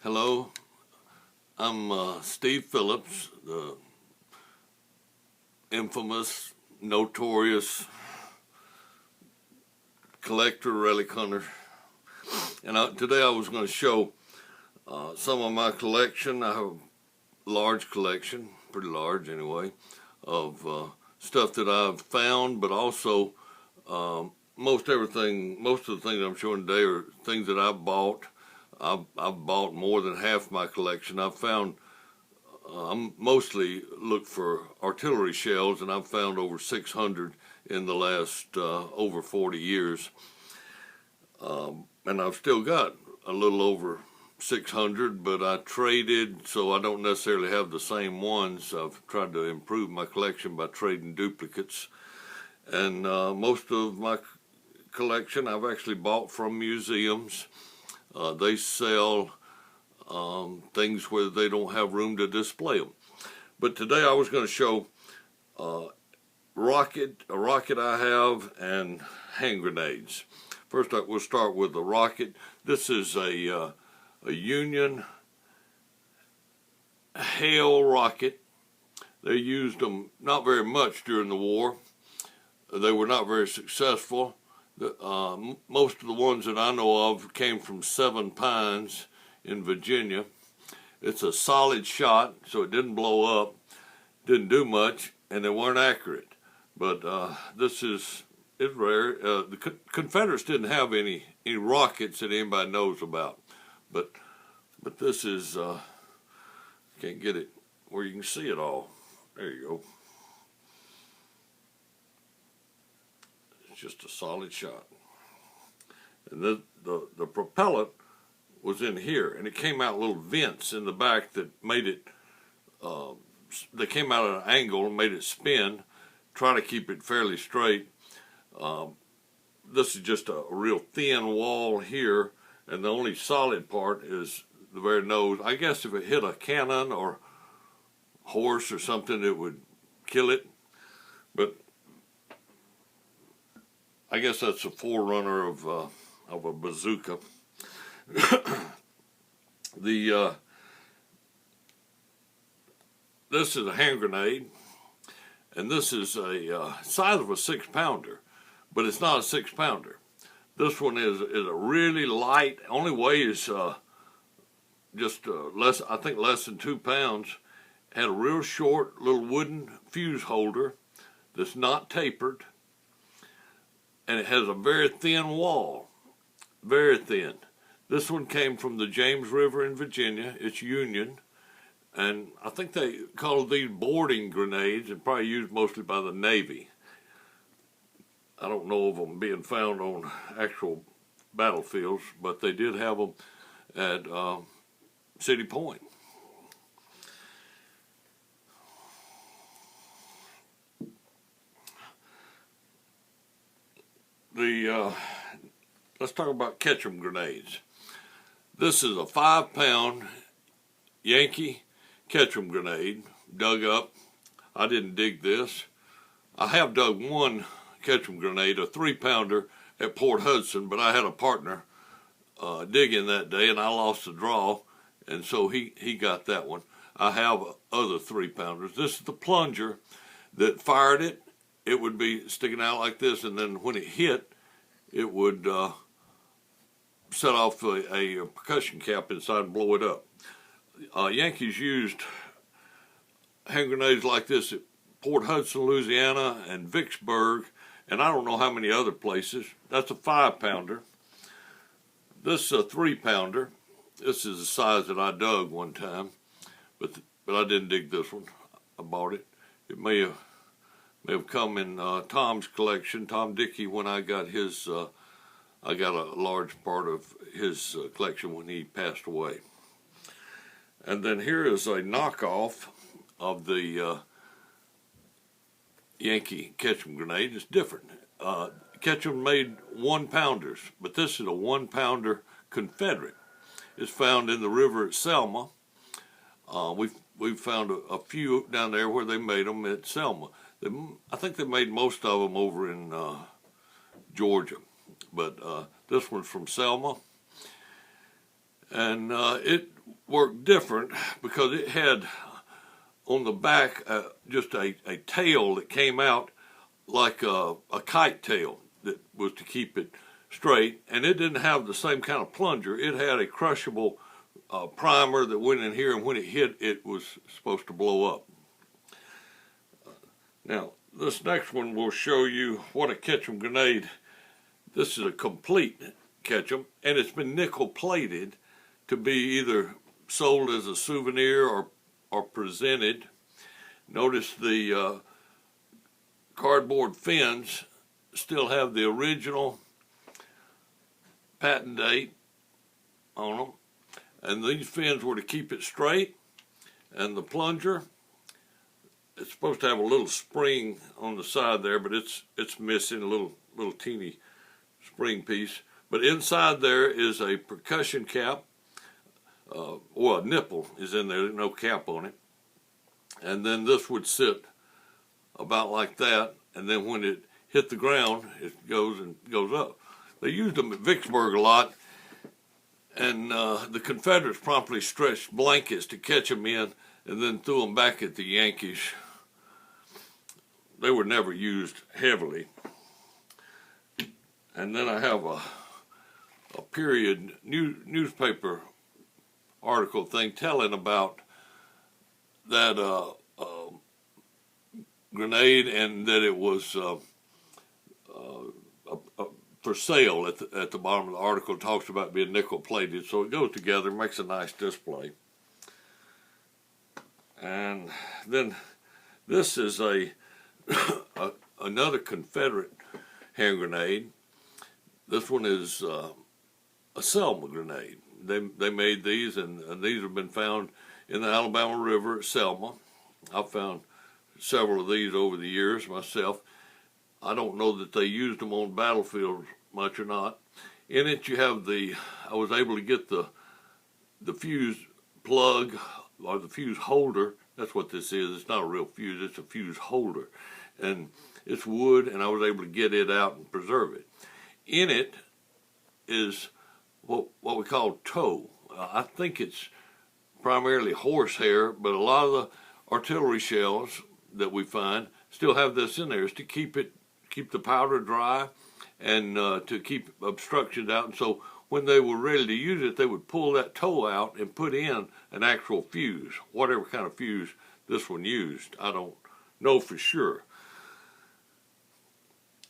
Hello, I'm Steve Phillips, the infamous, notorious collector, relic hunter. And today I was going to show some of my collection. I have a large collection, pretty large anyway, of stuff that I've found, but also most of the things I'm showing today are things that I've bought. I've bought more than half my collection. I've found, I'm mostly look for artillery shells, and I've found over 600 in the last over 40 years. And I've still got a little over 600, but I traded, so I don't necessarily have the same ones. I've tried to improve my collection by trading duplicates. And most of my collection I've actually bought from museums. They sell things where they don't have room to display them. But today I was going to show a rocket I have, and hand grenades. First, we'll start with the rocket. This is a Union Hale rocket. They used them not very much during the war. They were not very successful. Most of the ones that I know of came from Seven Pines in Virginia. It's a solid shot, so it didn't blow up, didn't do much, and they weren't accurate. But this is rare. The Confederates didn't have any rockets that anybody knows about, but this is can't get it where you can see it all. There you go. Just a solid shot. And the propellant was in here, and it came out little vents in the back that made it, they came out at an angle and made it spin, try to keep it fairly straight. This is just a real thin wall here, and the only solid part is the very nose. I guess if it hit a cannon or horse or something, it would kill it, but I guess that's a forerunner of a bazooka. This is a hand grenade, and this is a size of a 6-pounder, but it's not a 6-pounder. This one is a really light. Only weighs just I think less than 2 pounds. Had a real short little wooden fuse holder that's not tapered. And it has a very thin wall, very thin. This one came from the James River in Virginia. It's Union, and I think they call these boarding grenades, and probably used mostly by the Navy. I don't know of them being found on actual battlefields, but they did have them at City Point. Let's talk about Ketchum grenades. This is a 5-pound Yankee Ketchum grenade, dug up. I didn't dig this. I have dug one Ketchum grenade, a 3-pounder at Port Hudson, but I had a partner digging that day, and I lost the draw, and so he got that one. I have other 3-pounders. This is the plunger that fired it. It would be sticking out like this, and then when it hit, it would set off a percussion cap inside and blow it up. Yankees used hand grenades like this at Port Hudson, Louisiana, and Vicksburg, and I don't know how many other places. That's a 5-pounder. This is a 3-pounder. This is the size that I dug one time, but I didn't dig this one. I bought it. It may have come in Tom's collection. Tom Dickey, when I got his, I got a large part of his collection when he passed away. And then here is a knockoff of the Yankee Ketchum grenade. It's different. Ketchum made 1-pounders, but this is a 1-pounder Confederate. It's found in the river at Selma. We've found a few down there where they made them at Selma. I think they made most of them over in Georgia, but this one's from Selma, and it worked different because it had on the back just a tail that came out like a kite tail that was to keep it straight, and it didn't have the same kind of plunger. It had a crushable primer that went in here, and when it hit, it was supposed to blow up. Now, this next one will show you what a Ketchum grenade. This is a complete Ketchum, and it's been nickel plated to be either sold as a souvenir or presented. Notice the cardboard fins still have the original patent date on them, and these fins were to keep it straight, and the plunger, it's supposed to have a little spring on the side there, but it's missing a little teeny spring piece. But inside there is a percussion cap, well, a nipple is in there, no cap on it, and then this would sit about like that, and then when it hit the ground, it goes up. They used them at Vicksburg a lot, and the Confederates promptly stretched blankets to catch them in and then threw them back at the Yankees. They were never used heavily. And then I have a period newspaper article thing telling about that grenade, and that it was for sale. At the bottom of the article, it talks about being nickel plated, so it goes together, makes a nice display. And then this is another Confederate hand grenade. This one is a Selma grenade. They made these, and these have been found in the Alabama River at Selma. I've found several of these over the years myself. I don't know that they used them on battlefields much or not. In it you have I was able to get the fuse plug, or the fuse holder. That's what this is. It's not a real fuse, it's a fuse holder. And it's wood, and I was able to get it out and preserve it. In it is what we call tow. I think it's primarily horsehair, but a lot of the artillery shells that we find still have this in there. It's to keep the powder dry, and to keep obstructions out. And so when they were ready to use it, they would pull that tow out and put in an actual fuse, whatever kind of fuse this one used. I don't know for sure.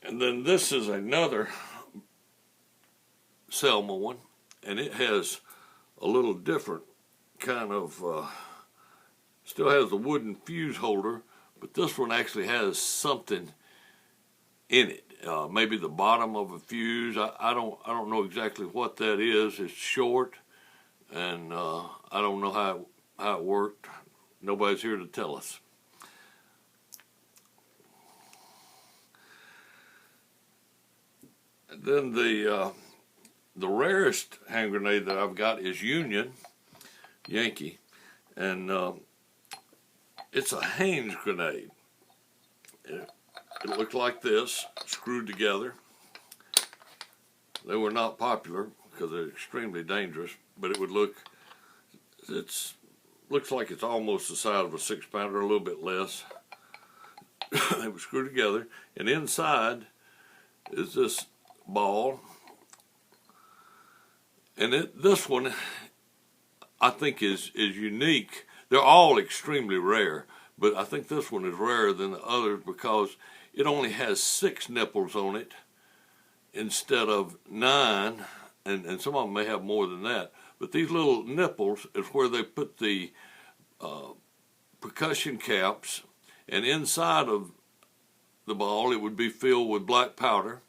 And then this is another Selma one, and it has a little different kind of, still has the wooden fuse holder, but this one actually has something in it. Maybe the bottom of a fuse. I don't know exactly what that is. It's short, and I don't know how it worked. Nobody's here to tell us. And then the rarest hand grenade that I've got is Yankee, and it's a Haynes Grenade. It looked like this, screwed together. They were not popular because they're extremely dangerous, but it would looks like it's almost the size of a 6-pounder, a little bit less. They were screwed together, and inside is this ball. And this one, I think, is unique. They're all extremely rare, but I think this one is rarer than the others because it only has 6 nipples on it instead of 9, and some of them may have more than that. But these little nipples is where they put the percussion caps, and inside of the ball it would be filled with black powder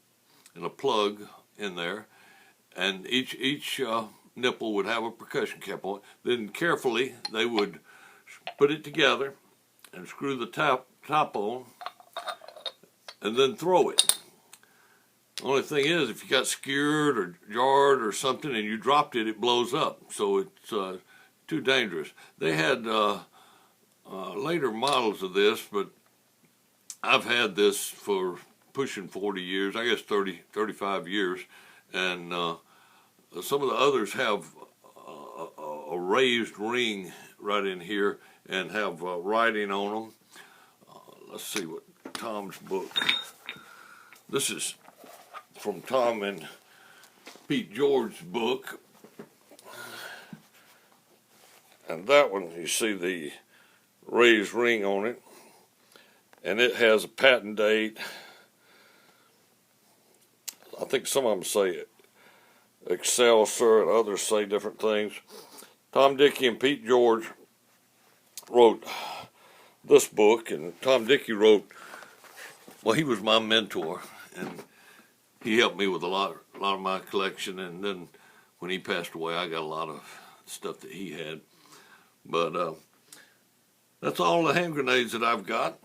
and a plug in there, and each nipple would have a percussion cap on it. Then carefully they would put it together and screw the top on, and then throw it. The only thing is, if you got skewered or jarred or something and you dropped it, it blows up. So it's too dangerous. They had later models of this, but I've had this for pushing 40 years, I guess 30, 35 years, and some of the others have a a raised ring right in here and have writing on them. Let's see what Tom's book. This is from Tom and Pete George's book. And that one, you see the raised ring on it. And it has a patent date. I think some of them say Excelsior and others say different things. Tom Dickey and Pete George wrote this book, and Tom Dickey wrote, well, he was my mentor, and he helped me with a lot of my collection, and then when he passed away, I got a lot of stuff that he had. But that's all the hand grenades that I've got.